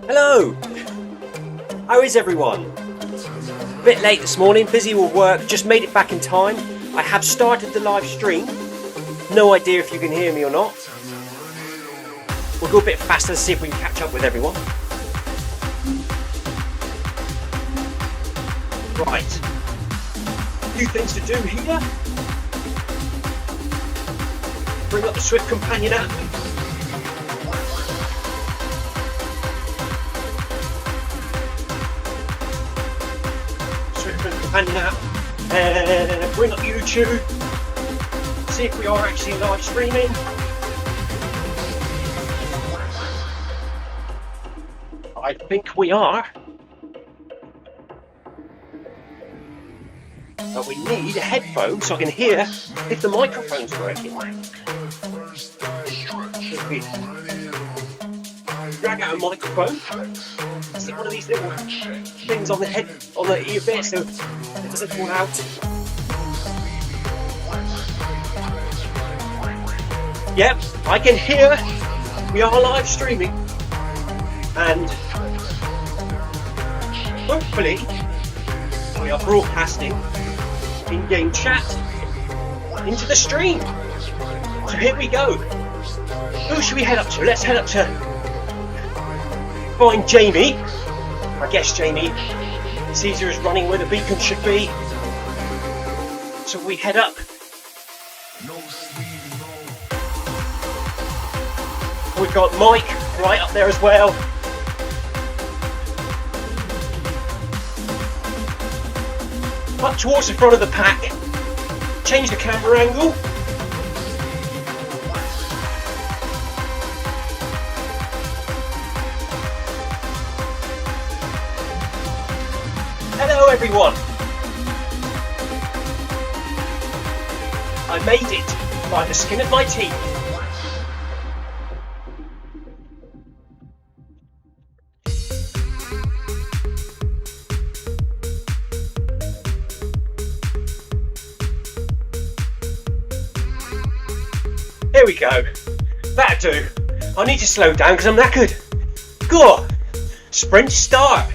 Hello! How is everyone? A bit late this morning, busy with work, just made it back in time. I have started the live stream. No idea if you can hear me or not. We'll go a bit faster to see if we can catch up with everyone. Right. A few things to do here. Bring up the Zwift companion app. Companion app, bring up YouTube, see if we are actually live streaming. I think we are, but we need a headphone so I can hear if the microphone's working. If we drag out a microphone, stick one of these little things on the head, on the ear bit so it doesn't fall out. Yep, I can hear we are live streaming and hopefully we are broadcasting in-game chat into the stream. So here we go. Who should we head up to? Let's head up to find Jamie. I guess Jamie Caesar is running where the beacon should be. So we head up. We've got Mike right up there as well. Up towards the front of the pack. Change the camera angle. Hello everyone! I made it by the skin of my teeth. Here we go. That'll do. I need to slow down because I'm knackered. Go! Sprint start!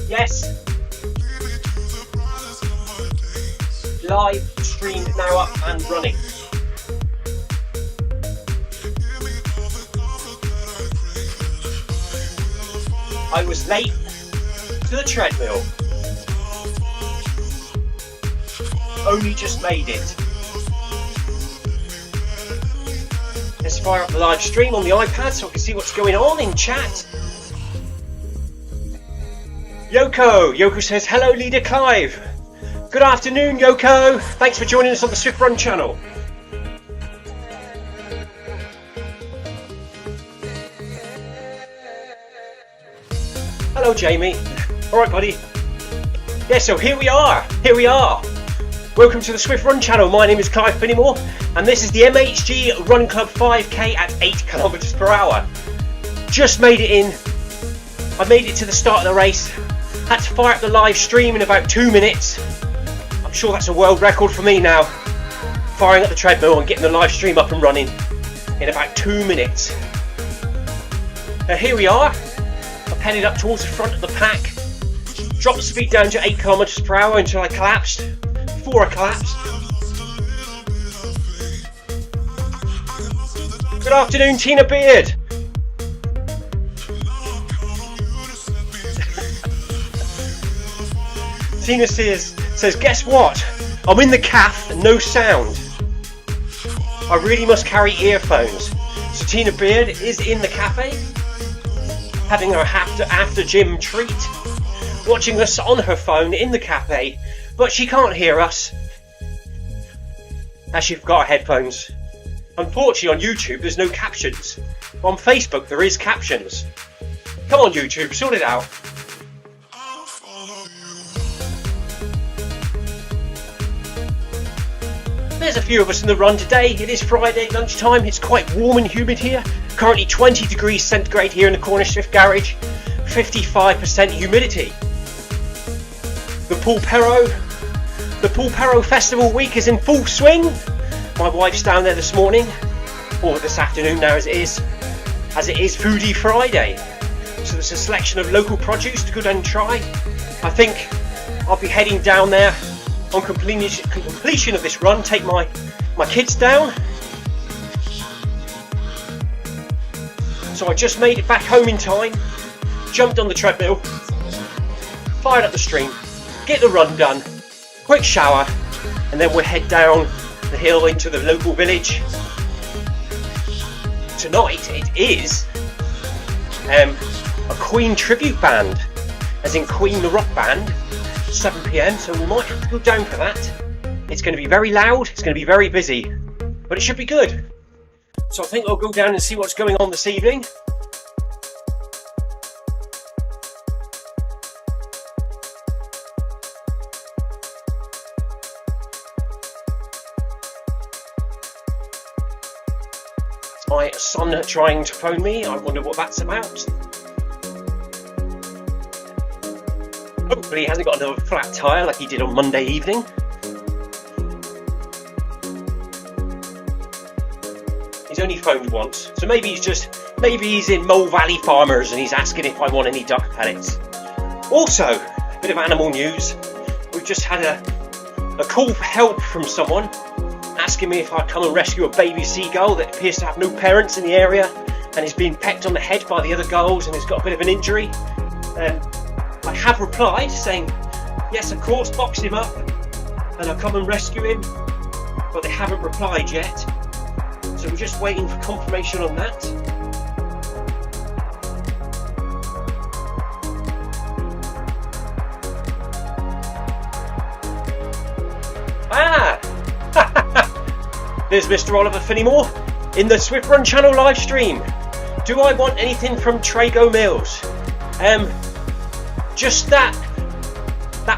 Yes. Live stream now up and running. I was late to the treadmill. Only just made it. Let's fire up the live stream on the iPad so I can see what's going on in chat. Yoko says, hello leader Clive. Good afternoon Yoko. Thanks for joining us on the Zwift Run channel. Hello Jamie. Alright buddy. Yeah, so here we are. Welcome to the Zwift Run channel. My name is Clive Finnimore and this is the MHG Run Club 5k at 8 km/h. Just made it in. I made it to the start of the race. Had to fire up the live stream in about 2 minutes. I'm sure that's a world record for me now. Firing up the treadmill and getting the live stream up and running in about 2 minutes. Now here we are. I've headed up towards the front of the pack. Dropped the speed down to 8 km/h until I collapsed. Before I collapsed. Good afternoon Tina Beard. Tina says, guess what? I'm in the cafe and no sound. I really must carry earphones. So Tina Beard is in the cafe, having her after gym treat, watching us on her phone in the cafe, but she can't hear us as she's got her headphones. Unfortunately on YouTube there's no captions. On Facebook there is captions. Come on YouTube, sort it out. There's a few of us in the run today. It is Friday lunchtime. It's quite warm and humid here. Currently 20 degrees centigrade here in the Cornish Zwift garage. 55% humidity. The Pool Pero Festival week is in full swing. My wife's down there this morning, or this afternoon now as it is Foodie Friday. So there's a selection of local produce to go down and try. I think I'll be heading down there on completion of this run, take my kids down. So I just made it back home in time, jumped on the treadmill, fired up the stream, get the run done, quick shower, and then we'll head down the hill into the local village. Tonight it is a Queen tribute band, as in Queen the rock band, 7 PM, so we might have to go down for that. It's going to be very loud, it's going to be very busy, but it should be good. So I think I'll go down and see what's going on this evening. My son trying to phone me, I wonder what that's about. Hopefully he hasn't got another flat tyre like he did on Monday evening. He's only phoned once, so maybe he's in Mole Valley Farmers and he's asking if I want any duck pellets. Also, a bit of animal news. We've just had a call for help from someone asking me if I'd come and rescue a baby seagull that appears to have no parents in the area and is being pecked on the head by the other gulls and has got a bit of an injury. I have replied saying, yes, of course, box him up and I'll come and rescue him, but they haven't replied yet. So we're just waiting for confirmation on that. There's Mr. Oliver Finnimore in the Zwift Run channel live stream. Do I want anything from Trago Mills? Just that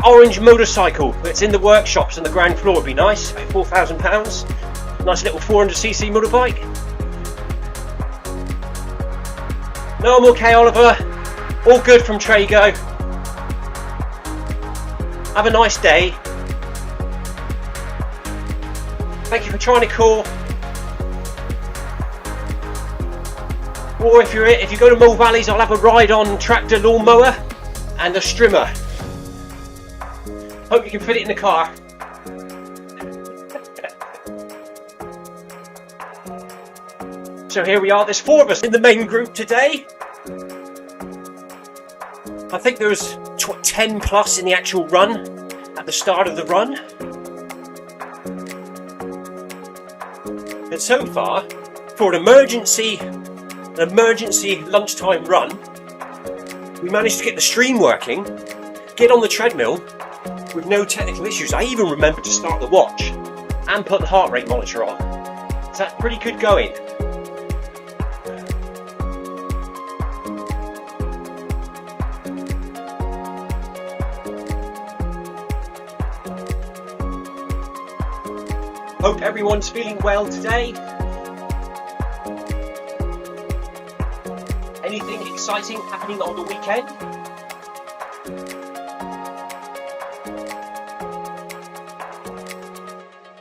orange motorcycle that's in the workshops on the ground floor would be nice. About £4,000. Nice little 400cc motorbike. No, I'm okay, Oliver. All good from Trago. Have a nice day. Thank you for trying to call. Or if you go to Mole Valleys, I'll have a ride on tractor lawnmower and a strimmer. Hope you can fit it in the car. So here we are, there's 4 of us in the main group today. I think there was 10 plus in the actual run at the start of the run. And so far, for an emergency lunchtime run, we managed to get the stream working, get on the treadmill with no technical issues. I even remembered to start the watch and put the heart rate monitor on. So that's pretty good going. Hope everyone's feeling well today. Anything exciting happening on the weekend?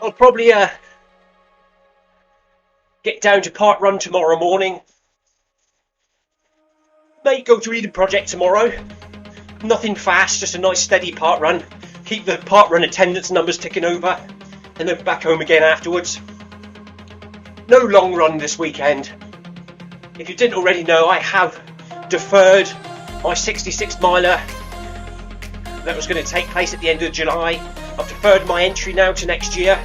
I'll probably get down to Part Run tomorrow morning. May go to Eden Project tomorrow. Nothing fast, just a nice steady Part Run. Keep the Part Run attendance numbers ticking over. And then back home again afterwards. No long run this weekend. If you didn't already know, I have deferred my 66 miler that was going to take place at the end of July. I've deferred my entry now to next year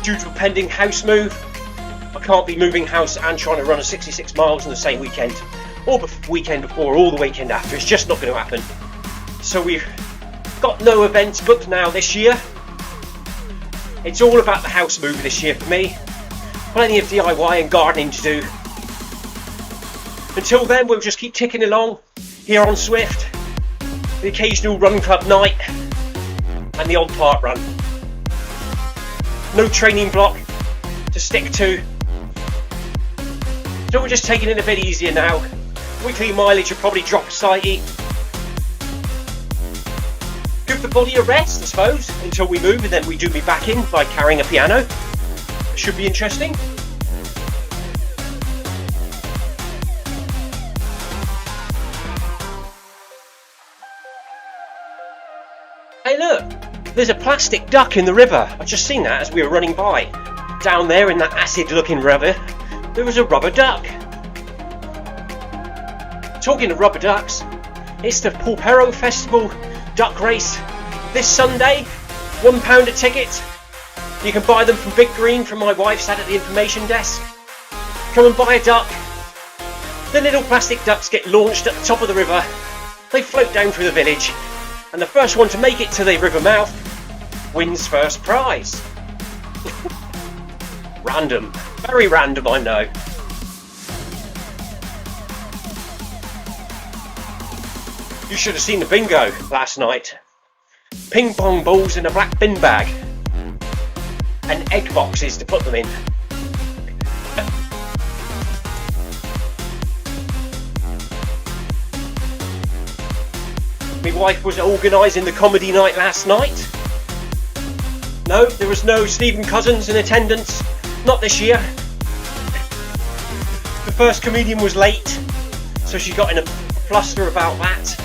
due to a pending house move. I can't be moving house and trying to run a 66 miles in the same weekend, or the weekend before, or the weekend after. It's just not going to happen. So we've got no events booked now this year. It's all about the house move this year for me. Plenty of DIY and gardening to do. Until then, we'll just keep ticking along here on Zwift. The occasional run club night and the odd park run. No training block to stick to. So we're just taking it a bit easier now. Weekly mileage will probably drop slightly. Give the body a rest, I suppose, until we move, and then we do me back in by carrying a piano. It should be interesting. Hey look, there's a plastic duck in the river. I've just seen that as we were running by. Down there in that acid looking river, there was a rubber duck. Talking of rubber ducks, it's the Pulpero Festival duck race this Sunday. £1 a ticket. You can buy them from Big Green from my wife sat at the information desk. Come and buy a duck. The little plastic ducks get launched at the top of the river. They float down through the village, and the first one to make it to the river mouth wins first prize. Random. Very random, I know. You should have seen the bingo last night. Ping pong balls in a black bin bag. And egg boxes to put them in. My wife was organising the comedy night last night. No, there was no Stephen Cousins in attendance. Not this year. The first comedian was late, so she got in a fluster about that.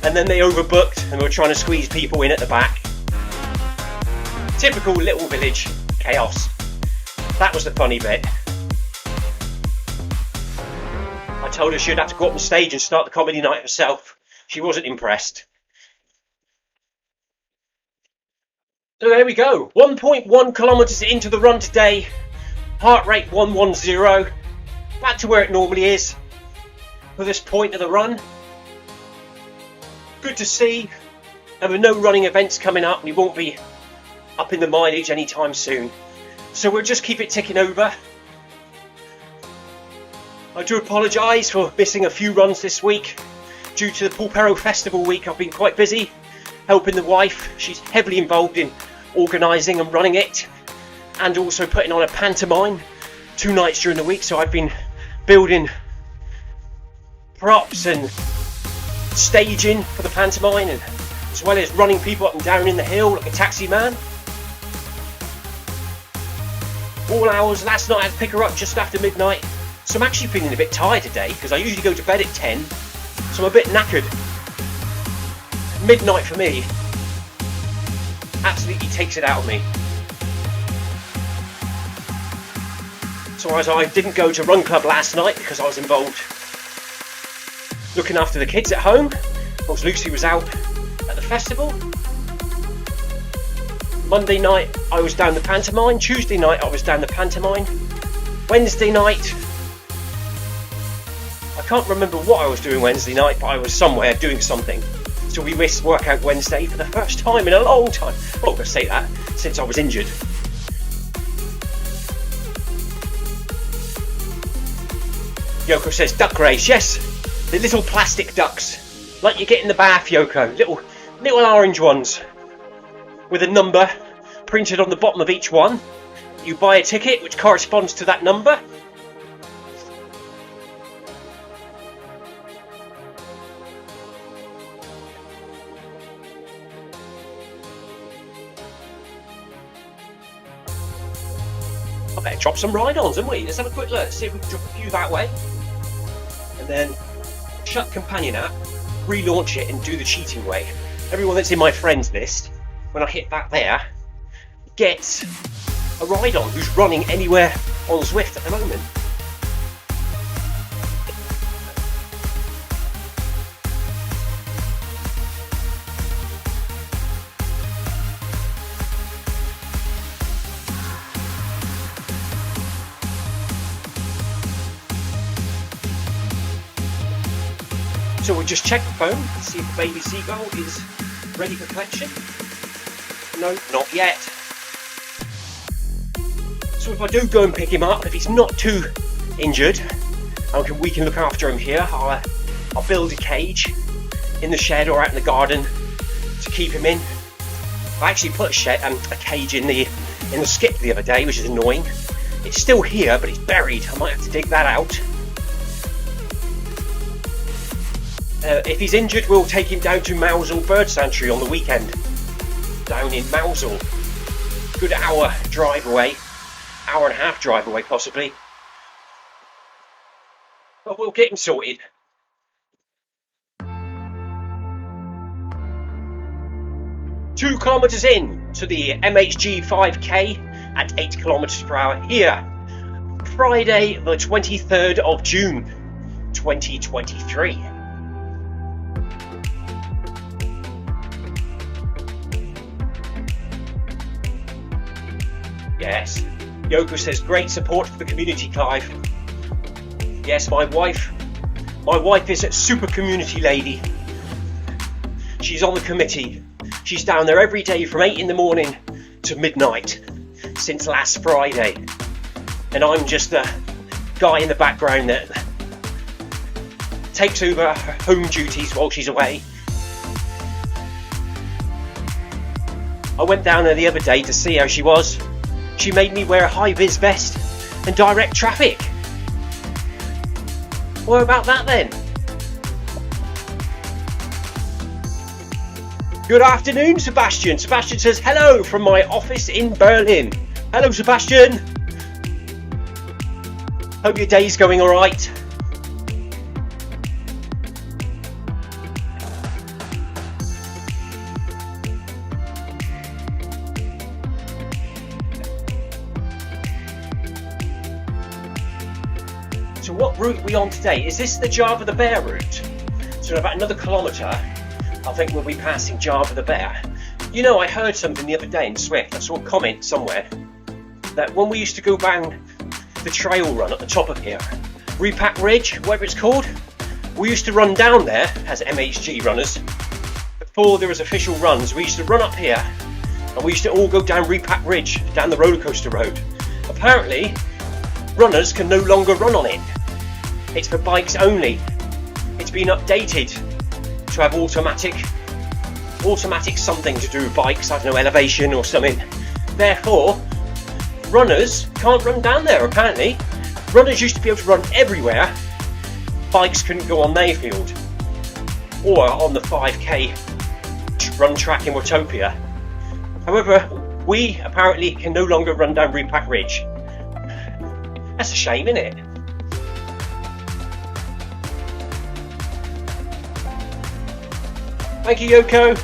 And then they overbooked and were trying to squeeze people in at the back. Typical little village chaos. That was the funny bit. I told her she'd have to go up on stage and start the comedy night herself. She wasn't impressed. So there we go. 1.1 kilometres into the run today. Heart rate 110. Back to where it normally is for this point of the run. Good to see. There are no running events coming up. We won't be up in the mileage anytime soon. So we'll just keep it ticking over. I do apologise for missing a few runs this week. Due to the Pulpero Festival week, I've been quite busy helping the wife. She's heavily involved in organising and running it, and also putting on a pantomime 2 nights during the week. So I've been building props and staging for the pantomime, and as well as running people up and down in the hill like a taxi man. All hours. Last night I had to pick her up just after midnight, so I'm actually feeling a bit tired today because I usually go to bed at 10, so I'm a bit knackered. Midnight for me absolutely takes it out of me. So as I didn't go to Run Club last night because I was involved looking after the kids at home. Of course, Lucy was out at the festival. Monday night I was down the pantomime. Tuesday night I was down the pantomime. Wednesday night, I can't remember what I was doing Wednesday night, but I was somewhere doing something. So we missed Workout Wednesday for the first time in a long time. Well, I say that, since I was injured. Yoko says duck race. Yes, the little plastic ducks, like you get in the bath, Yoko. Little orange ones with a number printed on the bottom of each one. You buy a ticket which corresponds to that number. I better drop some ride-ons, haven't we? Let's have a quick look, see if we can drop a few that way. And then shut companion app, relaunch it and do the cheating way. Everyone that's in my friends list, when I hit that there, gets a ride-on who's running anywhere on Zwift at the moment. So we'll just check the phone, see if the baby seagull is ready for collection. No, not yet. So if I do go and pick him up, if he's not too injured, and we can look after him here, I'll build a cage in the shed or out in the garden to keep him in. I actually put a cage in the skip the other day, which is annoying. It's still here, but it's buried. I might have to dig that out. If he's injured, we'll take him down to Mousel Bird Sanctuary on the weekend. Down in Mousel. Good hour drive away. Hour and a half drive away, possibly. But we'll get him sorted. Two kilometres in to the MHG 5K at 8 kilometres per hour here. Friday, the 23rd of June, 2023. Yes, Yoko says great support for the community, Clive. Yes, my wife is a super community lady. She's on the committee. She's down there every day from 8 in the morning to midnight since last Friday. And I'm just the guy in the background that takes over her home duties while she's away. I went down there the other day to see how she was. She made me wear a high-vis vest and direct traffic. What about that then? Good afternoon, Sebastian. Sebastian says hello from my office in Berlin. Hello, Sebastian. Hope your day's going all right. So what route are we on today? Is this the Java the Bear route? So in about another kilometre, I think we'll be passing Java the Bear. You know, I heard something the other day in Zwift. I saw a comment somewhere that when we used to go down the trail run at the top of here, Repack Ridge, whatever it's called, we used to run down there as MHG runners. Before there was official runs, we used to run up here and we used to all go down Repack Ridge, down the roller coaster road. Apparently, runners can no longer run on it. It's for bikes only. It's been updated to have automatic something to do with bikes, I don't know, elevation or something. Therefore, runners can't run down there apparently. Runners used to be able to run everywhere. Bikes couldn't go on Mayfield or on the 5K run track in Watopia. However, we apparently can no longer run down Repack Ridge. That's a shame, isn't it? Thank you, Yoko.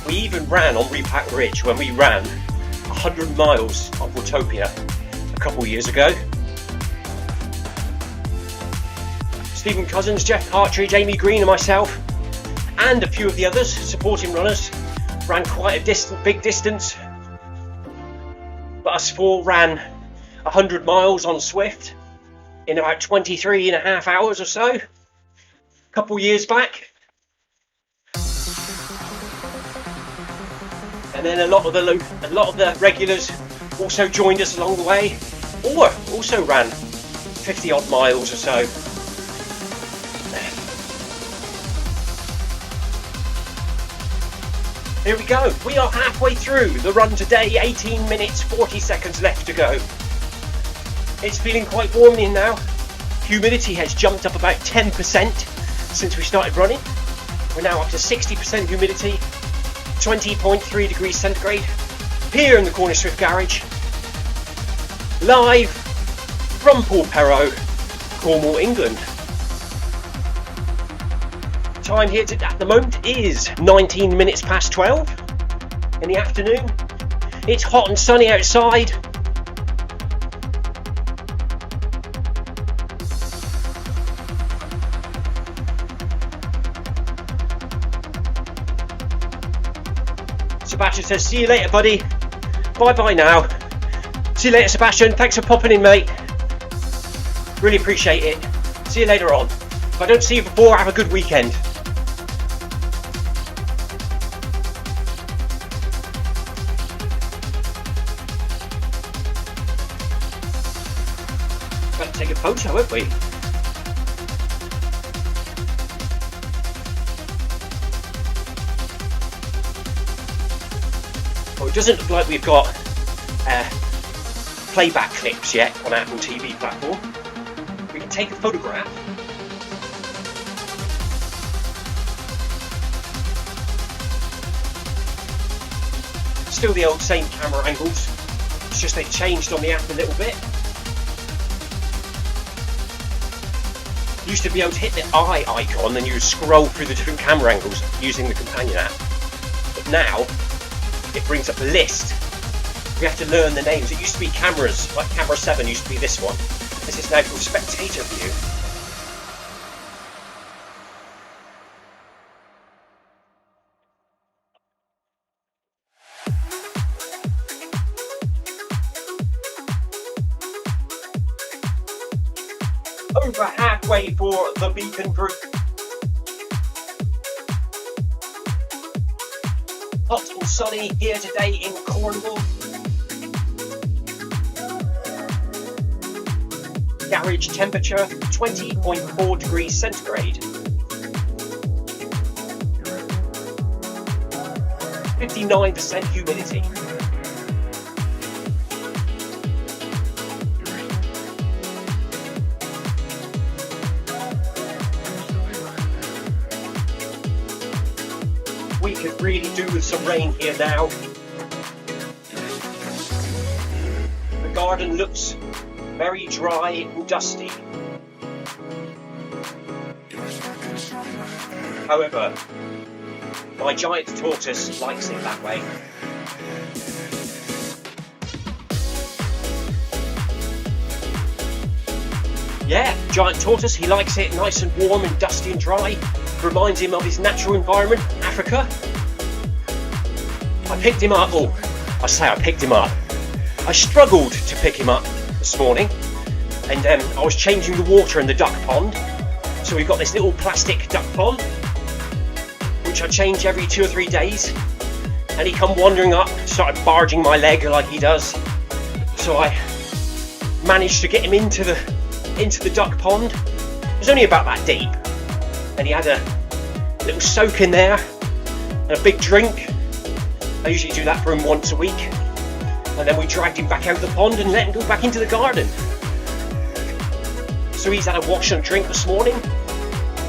We even ran on Repack Ridge when we ran 100 miles of Watopia a couple years ago. Stephen Cousins, Jeff Partridge, Amy Green and myself and a few of the others supporting runners ran quite a big distance, but us four ran 100 miles on Zwift in about 23 and a half hours or so a couple years back. And then a lot of the regulars also joined us along the way, or also ran 50 odd miles or so. Here we go. We are halfway through the run today. 18 minutes 40 seconds left to go. It's feeling quite warm in now. Humidity has jumped up about 10% since we started running. We're now up to 60% humidity. 20.3 degrees centigrade here in the Corner Swift Garage, live from Paul Perrow, Cornwall, England. Time here at the moment is 19 minutes past 12 in the afternoon. It's hot and sunny outside. Sebastian says, see you later, buddy. Bye-bye now. See you later, Sebastian. Thanks for popping in, mate. Really appreciate it. See you later on. If I don't see you before, have a good weekend. Better take a photo, won't we? Well, it doesn't look like we've got playback clips yet on Apple TV platform. We can take a photograph. Still the old same camera angles, it's just they've changed on the app a little bit. Used to be able to hit the eye icon and you would scroll through the different camera angles using the companion app. But now, it brings up a list. We have to learn the names. It used to be cameras, like camera 7 used to be this one. This is now called spectator view. Over halfway for the Beacon Group. Hot and sunny here today in Cornwall. Garage temperature 20.4 degrees centigrade. 59% humidity. We could really do with some rain here now. The garden looks very dry and dusty. However, my giant tortoise likes it that way. Yeah, giant tortoise, he likes it nice and warm and dusty and dry. Reminds him of his natural environment, Africa. I picked him up, I picked him up. I struggled to pick him up this morning, and I was changing the water in the duck pond. So we've got this little plastic duck pond, which I change every 2 or 3 days. And he come wandering up, started barging my leg like he does. So I managed to get him into the duck pond. It was only about that deep, and he had a little soak in there and a big drink. I usually do that for him once a week, and then we dragged him back out of the pond and let him go back into the garden. So he's had a wash and a drink this morning.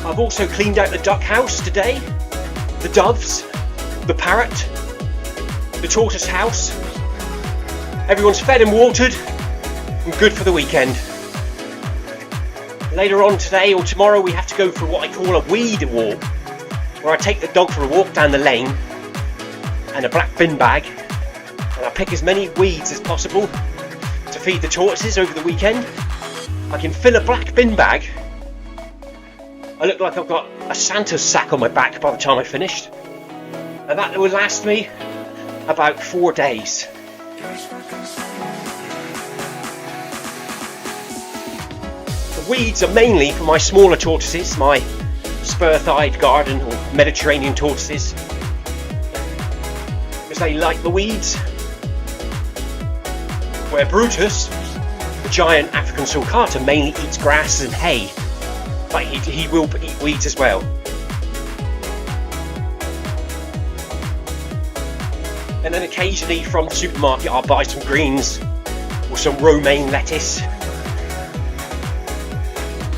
I've also cleaned out the duck house today, the doves, the parrot, the tortoise house. Everyone's fed and watered and good for the weekend. Later on today or tomorrow we have to go for what I call a weed walk, where I take the dog for a walk down the lane and a black bin bag, and I pick as many weeds as possible to feed the tortoises over the weekend. I can fill a black bin bag. I look like I've got a Santa's sack on my back by the time I finished, and that will last me about 4 days. The weeds are mainly for my smaller tortoises, my spur-thighed garden or Mediterranean tortoises, because they like the weeds. Where Brutus, the giant African sulcata, mainly eats grass and hay, but he will eat weeds as well. And then occasionally from the supermarket I'll buy some greens or some romaine lettuce,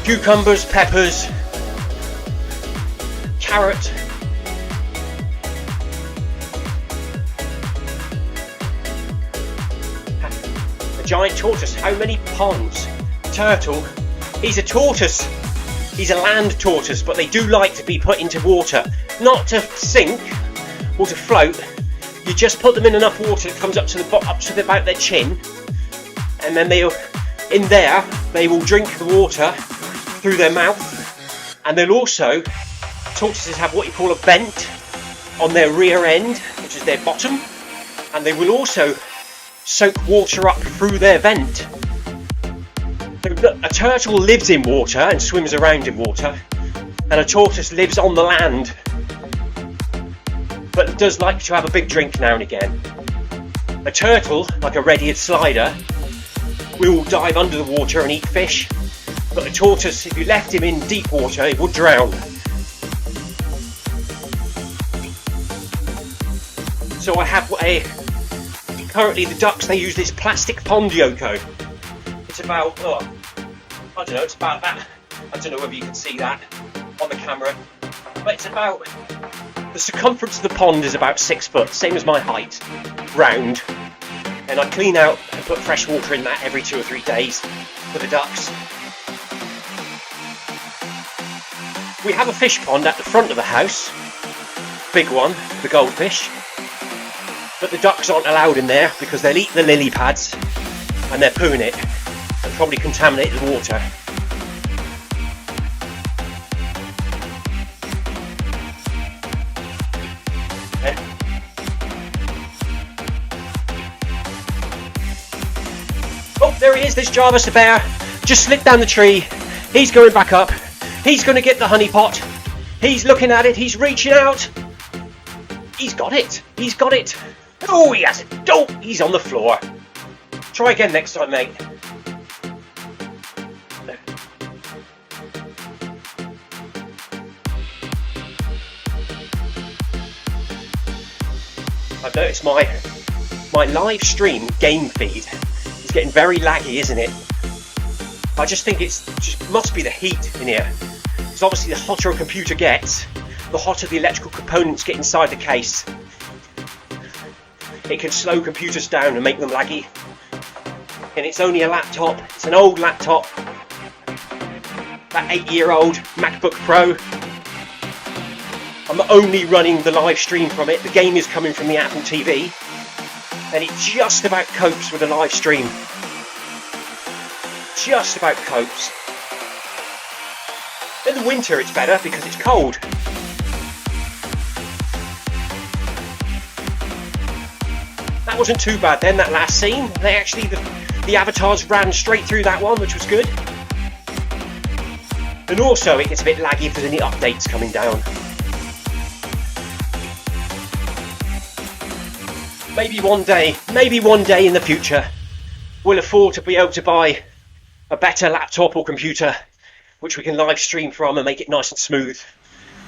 cucumbers, peppers, carrot. A giant tortoise, how many ponds? Turtle, he's a tortoise. He's a land tortoise, but they do like to be put into water. Not to sink or to float. You just put them in enough water that comes up to about their chin, and then in there they will drink the water through their mouth. And they'll also, tortoises have what you call a vent on their rear end, which which is their bottom, and they will also soak water up through their vent. So a turtle lives in water and swims around in water, and a tortoise lives on the land, but does like to have a big drink now and again. A turtle, like a red-eared slider, will dive under the water and eat fish, but a tortoise, if you left him in deep water, it would drown. So I have currently the ducks, they use this plastic pond yoke. It's about, I don't know, it's about that. I don't know whether you can see that on the camera, but it's about, the circumference of the pond is about 6 foot, same as my height, round. And I clean out and put fresh water in that every 2 or 3 days for the ducks. We have a fish pond at the front of the house, big one, for the goldfish, but the ducks aren't allowed in there because they'll eat the lily pads and they'll poo in it and probably contaminate the water. Oh, there he is, there's Jarvis the bear, just slipped down the tree. He's going back up. He's going to get the honey pot. He's looking at it, he's reaching out. He's got it, he's got it. Oh, he has it. Oh, he's on the floor. Try again next time, mate. I've noticed my live stream game feed is getting very laggy, isn't it? I just think it's just must be the heat in here. Because obviously the hotter a computer gets, the hotter the electrical components get inside the case. It can slow computers down and make them laggy. And it's only a laptop, it's an old laptop, that 8-year-old MacBook Pro. I'm only running the live stream from it, the game is coming from the Apple TV, and it just about copes with a live stream. Just about copes. In the winter it's better because it's cold. That wasn't too bad then, that last scene. They actually, the avatars ran straight through that one, which was good. And also it gets a bit laggy if there's any updates coming down. Maybe one day in the future, we'll afford to be able to buy a better laptop or computer which we can live stream from and make it nice and smooth.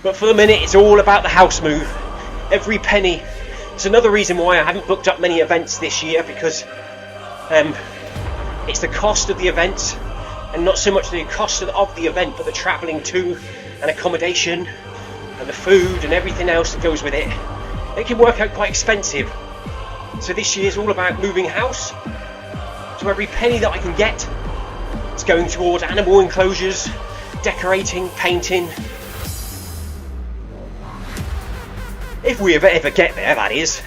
But for the minute, it's all about the house move. Every penny. It's another reason why I haven't booked up many events this year, because it's the cost of the event, and not so much the cost of the event, but the travelling to and accommodation and the food and everything else that goes with it. It can work out quite expensive. So this year's all about moving house. So every penny that I can get, it's going towards animal enclosures, decorating, painting. If we ever get there, that is.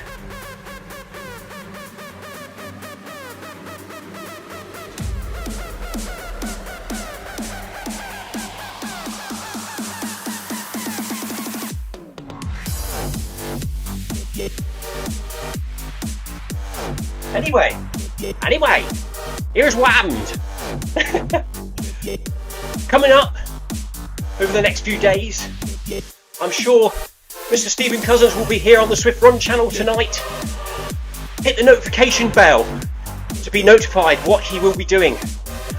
Anyway, here's what happened. Coming up over the next few days, I'm sure Mr. Stephen Cousins will be here on the Zwift Run channel tonight. Hit the notification bell to be notified what he will be doing.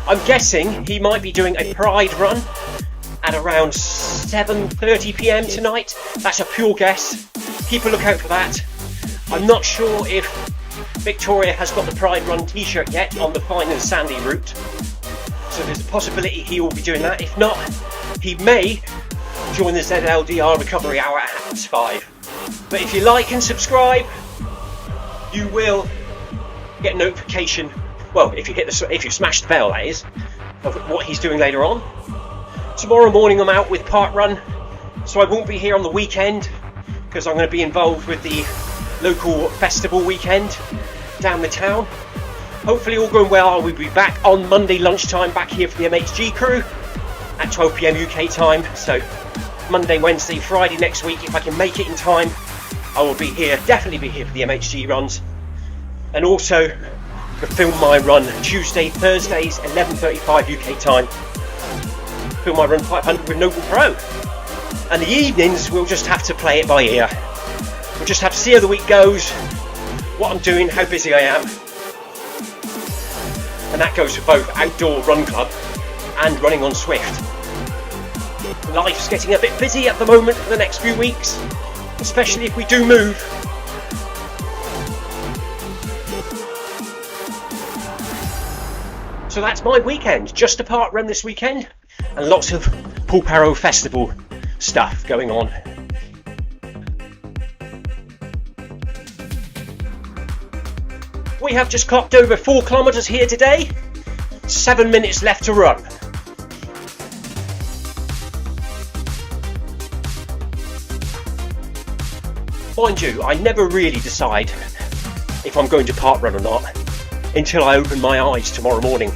I'm guessing he might be doing a Pride run at around 7:30 PM tonight. That's a pure guess. Keep a lookout for that. I'm not sure if Victoria has got the Pride Run t-shirt yet on the fine and sandy route, so there's a possibility he will be doing that. If not, he may join the ZLDR recovery hour at 5. But if you like and subscribe, you will get notification. Well, if you smash the bell, that is, of what he's doing later on. Tomorrow morning I'm out with Part Run, so I won't be here on the weekend because I'm going to be involved with the local festival weekend down the town. Hopefully all going well, I will be back on Monday lunchtime back here for the MHG crew at 12 PM UK time. So Monday, Wednesday, Friday next week, if I can make it in time I will be here, definitely be here for the MHG runs, and also to film my run Tuesday, Thursdays, 11:35 UK time. Film my run 500 with Noble Pro. And the evenings, we'll just have to play it by ear. We'll just have to see how the week goes, what I'm doing, how busy I am. And that goes for both outdoor run club and running on Zwift. Life's getting a bit busy at the moment for the next few weeks, especially if we do move. So that's my weekend, just a park run this weekend, and lots of Pulparo Festival stuff going on. We have just clocked over 4 kilometres here today, 7 minutes left to run. Mind you, I never really decide if I'm going to park run or not until I open my eyes tomorrow morning.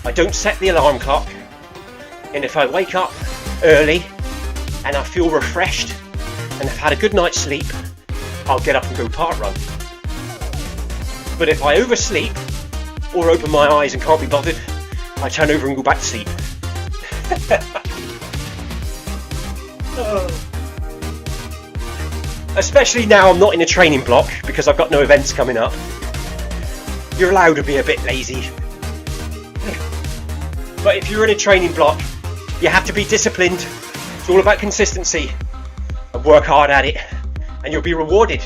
I don't set the alarm clock, and if I wake up early and I feel refreshed and have had a good night's sleep, I'll get up and go park run. But if I oversleep or open my eyes and can't be bothered, I turn over and go back to sleep. Especially now I'm not in a training block because I've got no events coming up. You're allowed to be a bit lazy. But if you're in a training block, you have to be disciplined. It's all about consistency and work hard at it, and you'll be rewarded.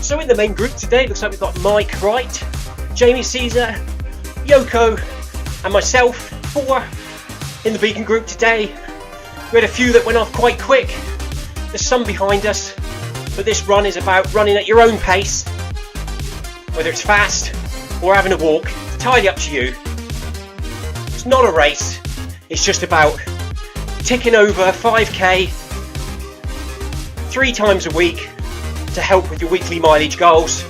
So in the main group today, looks like we've got Mike Wright, Jamie Caesar, Yoko and myself, 4 in the beacon group today. We had a few that went off quite quick. There's some behind us, but this run is about running at your own pace, whether it's fast or having a walk, it's entirely up to you. It's not a race, it's just about ticking over 5k 3 times a week to help with your weekly mileage goals.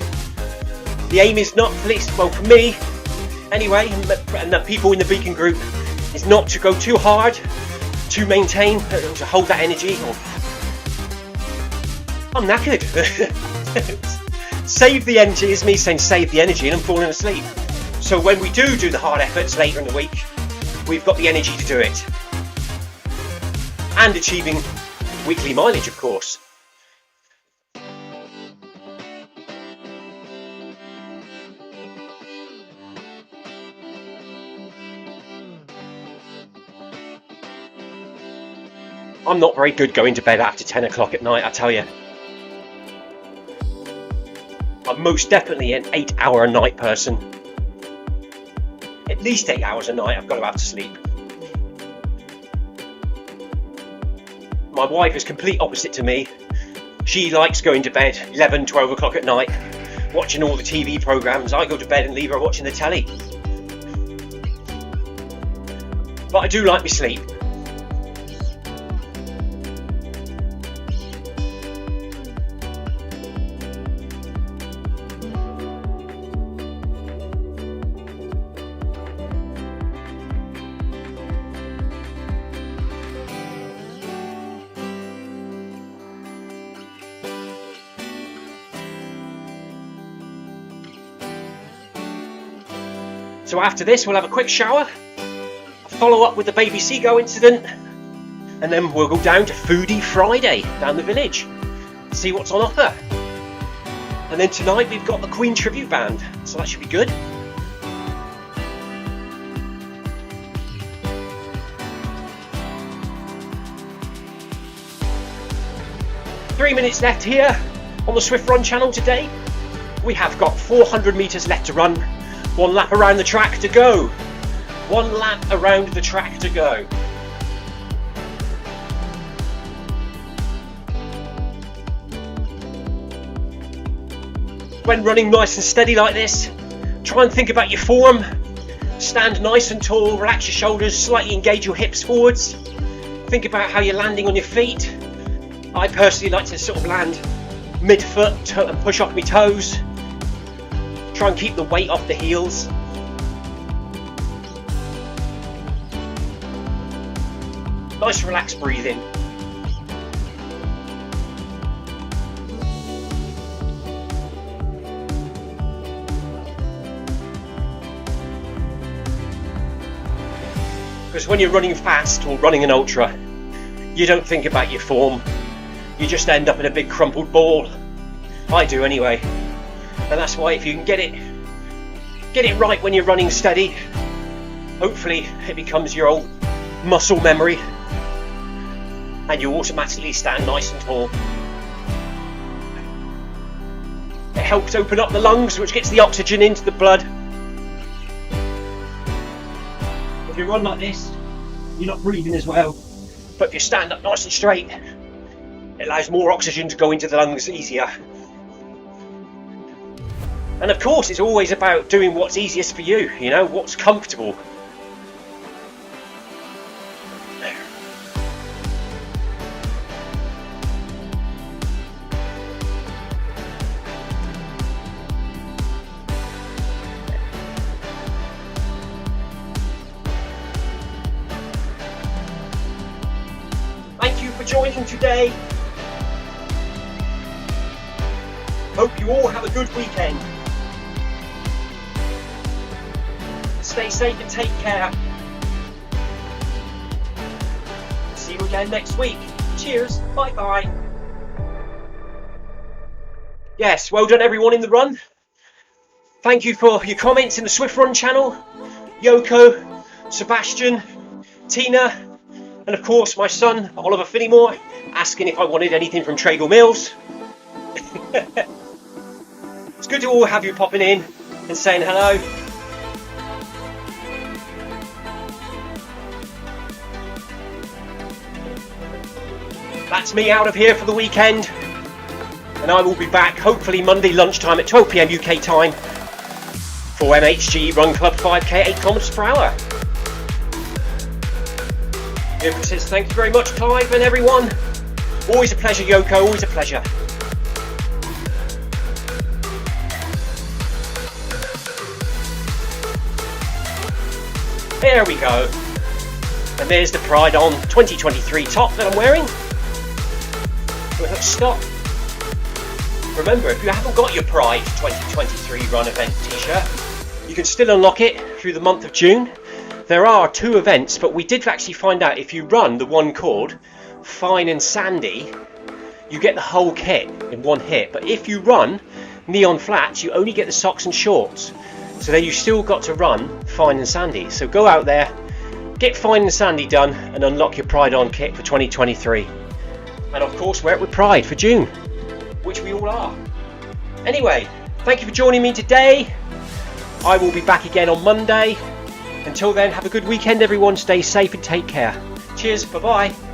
The aim is not, well for me anyway, and the people in the beacon group, is not to go too hard, to maintain, to hold that energy. I'm knackered. Save the energy is me saying save the energy, and I'm falling asleep. So when we do the hard efforts later in the week, we've got the energy to do it. And achieving weekly mileage, of course. I'm not very good going to bed after 10 o'clock at night, I tell you. I'm most definitely an 8-hour a night person. At least 8 hours a night I've got to have to sleep. My wife is complete opposite to me. She likes going to bed 11, 12 o'clock at night, watching all the TV programmes. I go to bed and leave her watching the telly. But I do like my sleep. So after this we'll have a quick shower, follow up with the baby seagull incident, and then we'll go down to Foodie Friday down the village, see what's on offer. And then tonight we've got the Queen tribute band, so that should be good. 3 minutes left here on the Zwift Run channel today. We have got 400 meters left to run. 1 lap around the track to go. 1 lap around the track to go. When running nice and steady like this, try and think about your form. Stand nice and tall, relax your shoulders, slightly engage your hips forwards. Think about how you're landing on your feet. I personally like to sort of land mid-foot and push off my toes. Try and keep the weight off the heels. Nice relaxed breathing. Because when you're running fast or running an ultra, you don't think about your form. You just end up in a big crumpled ball. I do anyway. And that's why if you can get it right when you're running steady, hopefully it becomes your old muscle memory and you automatically stand nice and tall. It helps open up the lungs, which gets the oxygen into the blood. If you run like this, you're not breathing as well. But if you stand up nice and straight, it allows more oxygen to go into the lungs easier. And of course, it's always about doing what's easiest for you, you know, what's comfortable. Thank you for joining today. Hope you all have a good weekend. Stay safe and take care. See you again next week. Cheers. Bye bye. Yes, well done everyone in the run. Thank you for your comments in the Zwift Run channel. Yoko, Sebastian, Tina, and of course my son Oliver Finnimore asking if I wanted anything from Treadmill. It's good to all have you popping in and saying hello. That's me out of here for the weekend, and I will be back hopefully Monday lunchtime at 12 PM UK time for MHG Run Club 5K 8 km per hour. Yoko says thank you very much, Clive, and everyone. Always a pleasure, Yoko, always a pleasure. There we go. And there's the Pride On 2023 top that I'm wearing. Let's stop. Remember, if you haven't got your Pride 2023 Run Event t-shirt, you can still unlock it through the month of June. There are 2 events, but we did actually find out if you run the one called Fine and Sandy, you get the whole kit in one hit. But if you run Neon Flats, you only get the socks and shorts. So then you still got to run Fine and Sandy. So go out there, get Fine and Sandy done, and unlock your Pride On kit for 2023. And of course wear it with pride for June, which we all are. Anyway, thank you for joining me today. I will be back again on Monday. Until then, have a good weekend everyone, stay safe and take care. Cheers, bye bye.